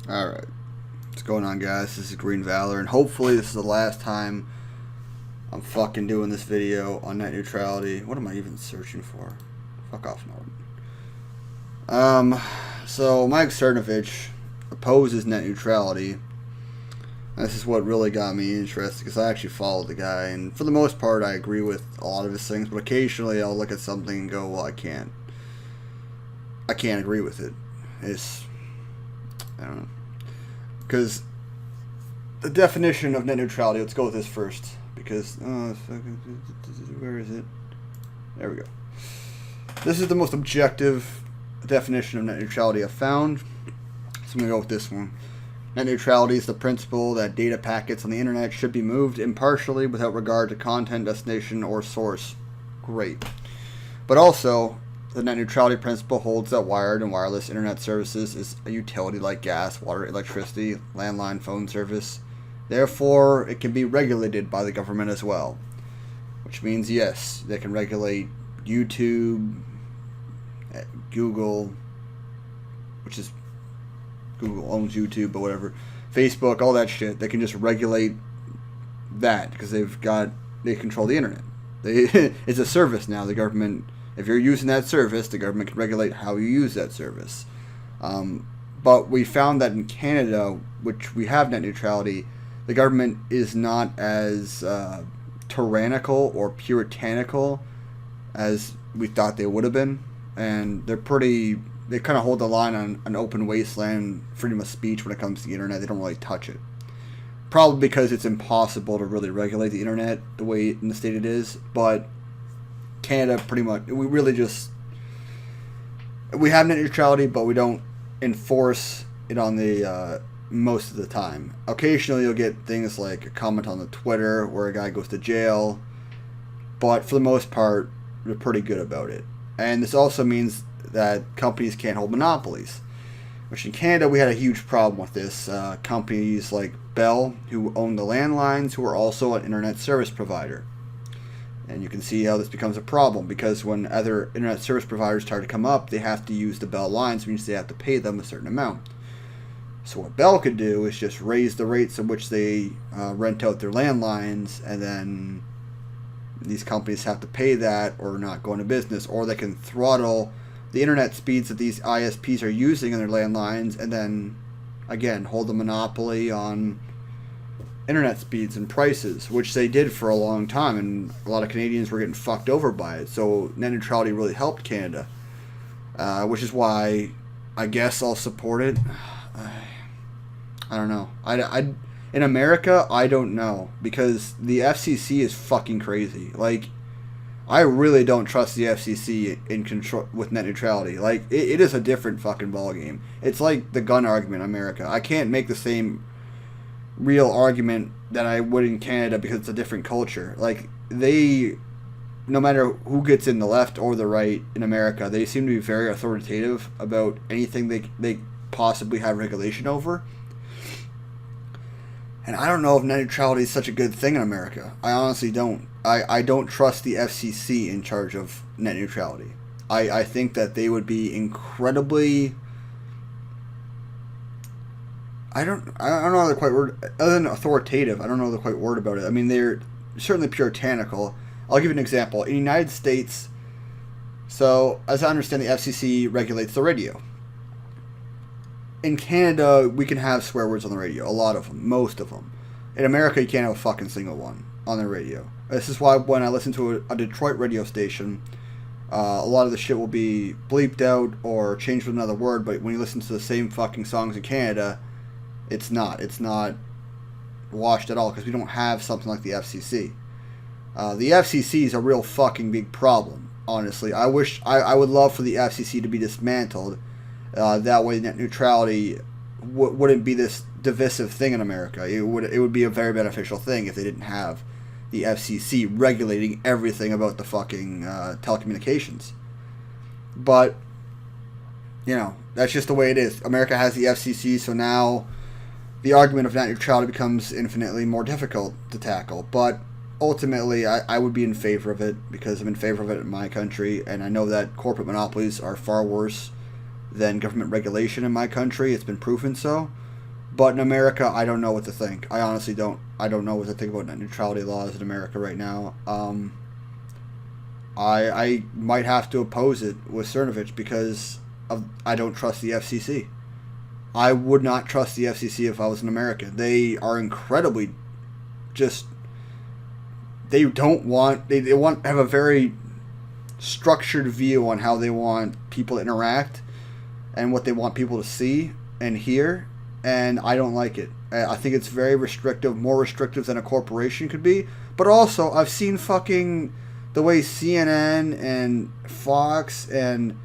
Alright. What's going on, guys? This is Green Valor, and hopefully this is the last time I'm fucking doing this video on net neutrality. What am I even searching for? Fuck off, Norton. So Mike Cernovich opposes net neutrality. This is what really got me interested, because I actually followed the guy, and for the most part I agree with a lot of his things, but occasionally I'll look at something and go, well, I can't agree with it. I don't know. Because the definition of net neutrality, let's go with this first, because, where is it? There we go. This is the most objective definition of net neutrality I've found, so I'm going to go with this one. Net neutrality is the principle that data packets on the internet should be moved impartially without regard to content, destination, or source. Great. But also, the net neutrality principle holds that wired and wireless internet services is a utility like gas, water, electricity, landline phone service. Therefore, it can be regulated by the government as well. Which means, yes, they can regulate YouTube, Google, which is Google owns YouTube, but whatever, Facebook, all that shit. They can just regulate that because they control the internet. It's a service now. The government, if you're using that service, the government can regulate how you use that service. But we found that in Canada, which we have net neutrality, the government is not as tyrannical or puritanical as we thought they would have been. And they kind of hold the line on an open wasteland, freedom of speech when it comes to the internet. They don't really touch it. Probably because it's impossible to really regulate the internet the way in the state it is. But Canada, pretty much, we have net neutrality, but we don't enforce it on the most of the time. Occasionally you'll get things like a comment on the Twitter where a guy goes to jail, but for the most part we're pretty good about it. And this also means that companies can't hold monopolies, which in Canada we had a huge problem with this. Companies like Bell, who own the landlines, who are also an internet service provider. And you can see how this becomes a problem, because when other internet service providers start to come up, they have to use the Bell lines, which means they have to pay them a certain amount. So what Bell could do is just raise the rates at which they rent out their landlines, and then these companies have to pay that or not go into business, or they can throttle the internet speeds that these ISPs are using in their landlines, and then, again, hold the monopoly on internet speeds and prices, which they did for a long time, and a lot of Canadians were getting fucked over by it. So net neutrality really helped Canada, which is why I guess I'll support it. I don't know. In America, I don't know, because the FCC is fucking crazy. Like, I really don't trust the FCC in control with net neutrality. Like, it is a different fucking ballgame. It's like the gun argument in America. I can't make the same real argument that I would in Canada because it's a different culture. Like, no matter who gets in, the left or the right in America, they seem to be very authoritative about anything they possibly have regulation over. And I don't know if net neutrality is such a good thing in America. I honestly don't. I don't trust the FCC in charge of net neutrality. I think that they would be incredibly... I don't know the quite word, other than authoritative. I don't know the quite word about it. I mean, they're certainly puritanical. I'll give you an example. In the United States, so as I understand, the FCC regulates the radio. In Canada, we can have swear words on the radio. A lot of them. Most of them. In America, you can't have a fucking single one on the radio. This is why when I listen to a Detroit radio station, a lot of the shit will be bleeped out or changed with another word, but when you listen to the same fucking songs in Canada, it's not washed at all, because we don't have something like the FCC. The FCC is a real fucking big problem, honestly. I would love for the FCC to be dismantled. That way net neutrality wouldn't be this divisive thing in America. It would be a very beneficial thing if they didn't have the FCC regulating everything about the fucking telecommunications. But, you know, that's just the way it is. America has the FCC, so now the argument of net neutrality becomes infinitely more difficult to tackle. But ultimately, I would be in favor of it, because I'm in favor of it in my country, and I know that corporate monopolies are far worse than government regulation in my country. It's been proven so. But in America, I don't know what to think. I honestly don't. I don't know what to think about net neutrality laws in America right now. I might have to oppose it with Cernovich because I don't trust the FCC. I would not trust the FCC if I was an American. They are incredibly just. They don't want. They want have a very structured view on how they want people to interact and what they want people to see and hear, and I don't like it. I think it's very restrictive, more restrictive than a corporation could be. But also, I've seen fucking the way CNN and Fox and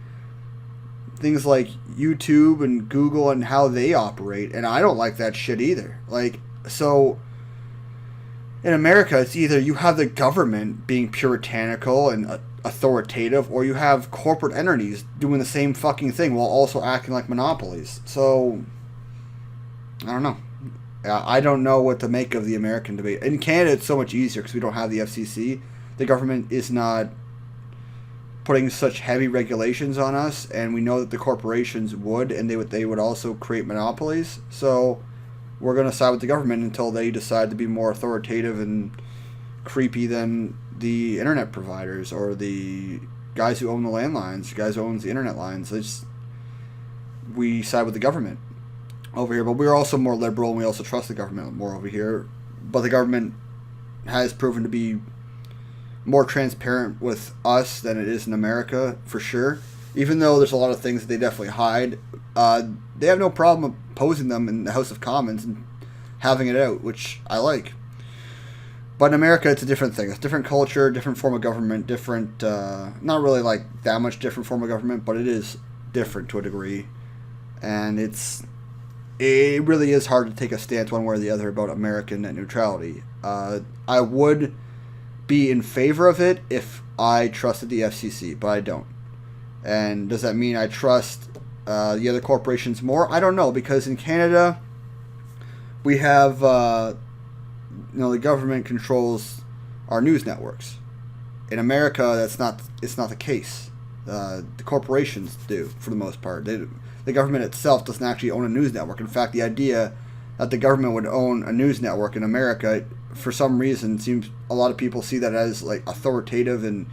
things like YouTube and Google and how they operate, and I don't like that shit either. Like, so in America, it's either you have the government being puritanical and authoritative, or you have corporate entities doing the same fucking thing while also acting like monopolies. So, I don't know. I don't know what to make of the American debate. In Canada, it's so much easier because we don't have the FCC. The government is not putting such heavy regulations on us, and we know that the corporations would, and they would also create monopolies. So, we're going to side with the government until they decide to be more authoritative and creepy than the internet providers or the guys who own the landlines, guys who own the internet lines. We side with the government over here, but we're also more liberal and we also trust the government more over here. But the government has proven to be more transparent with us than it is in America, for sure. Even though there's a lot of things that they definitely hide, they have no problem opposing them in the House of Commons and having it out, which I like. But in America, it's a different thing. It's a different culture, different form of government, different, not really like that much different form of government, but it is different to a degree. And it really is hard to take a stance one way or the other about American net neutrality. I would be in favor of it if I trusted the FCC, but I don't. And does that mean I trust the other corporations more? I don't know, because in Canada, we have, the government controls our news networks. In America, it's not the case. The corporations do, for the most part. The government itself doesn't actually own a news network. In fact, the idea that the government would own a news network in America, for some reason, seems a lot of people see that as like authoritative and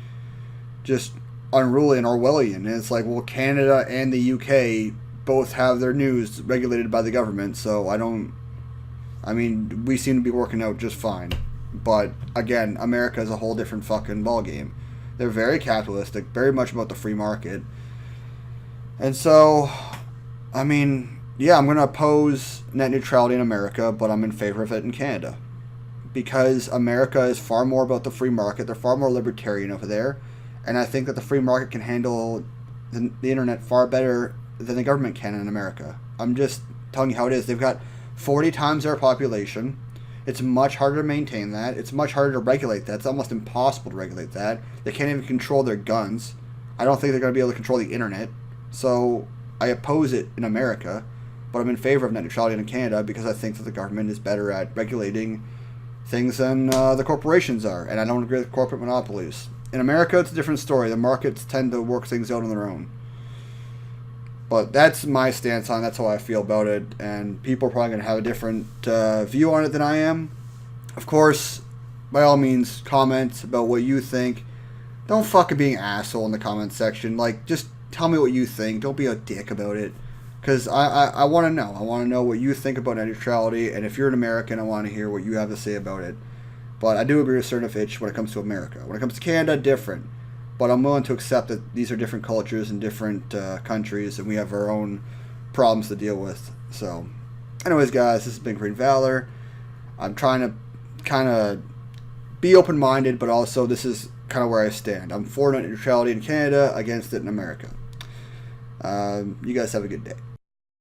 just unruly and Orwellian. And it's like, well, Canada and the UK both have their news regulated by the government, so we seem to be working out just fine. But again, America is a whole different fucking ballgame. They're very capitalistic, very much about the free market. And so, I'm going to oppose net neutrality in America, but I'm in favor of it in Canada. Because America is far more about the free market. They're far more libertarian over there. And I think that the free market can handle the internet far better than the government can in America. I'm just telling you how it is. They've got 40 times their population. It's much harder to maintain that. It's much harder to regulate that. It's almost impossible to regulate that. They can't even control their guns. I don't think they're going to be able to control the internet. So I oppose it in America, but I'm in favor of net neutrality in Canada because I think that the government is better at regulating things than the corporations are, and I don't agree with corporate monopolies. In America, it's a different story. The markets tend to work things out on their own. But that's my stance on it. That's how I feel about it. And people are probably going to have a different view on it than I am. Of course, by all means, comment about what you think. Don't fucking be an asshole in the comment section. Like, just tell me what you think. Don't be a dick about it. Because I want to know. I want to know what you think about net neutrality. And if you're an American, I want to hear what you have to say about it. But I do agree with Cernovich when it comes to America. When it comes to Canada, different. But I'm willing to accept that these are different cultures and different countries, and we have our own problems to deal with. So, anyways, guys, this has been Green Valor. I'm trying to kind of be open-minded, but also this is kind of where I stand. I'm for net neutrality in Canada, against it in America. You guys have a good day.